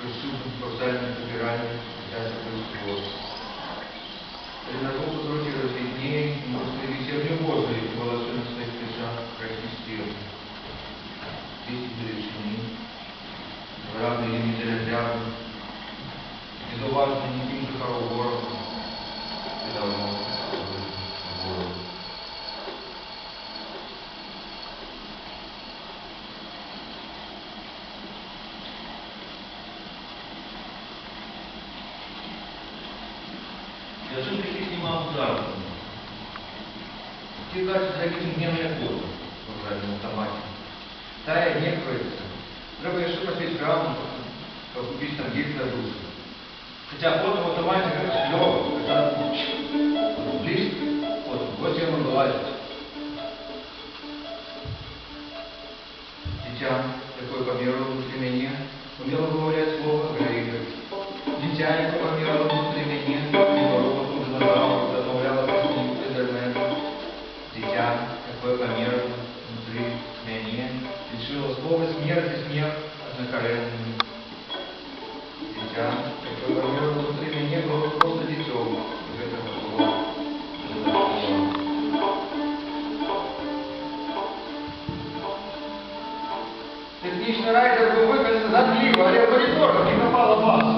присутствует специальное собирание происходит. Знакомство квартиры виднее, вечерней возле волосяных стоит пиша системы. Здесь решены, разные лимиты рядом. Не заважно никаким жихаров города. И давно город. Я же таких снимал сразу. Те кажется, такие дневные фото в программе автомате. Тая не кроется. Треба еще посмотреть грамоту, как купить там гель для душа. Хотя фото в автомате как клево, когда вот ближе, вот я он вылазит. Дитя, такое померло внутри меня, умело вымолвлять слово, проигрывать. Дитя, такое померло внутри меня, здорово тут нажало, замовляло книгу интернета. Дитя, такое померло внутри меня, решило слово смерти смерть однокоренными. Дитя, такое померло внутри меня, было просто детем, из этого было. Технічний райдер був виконаний задливо, але в моніторах не попало вас.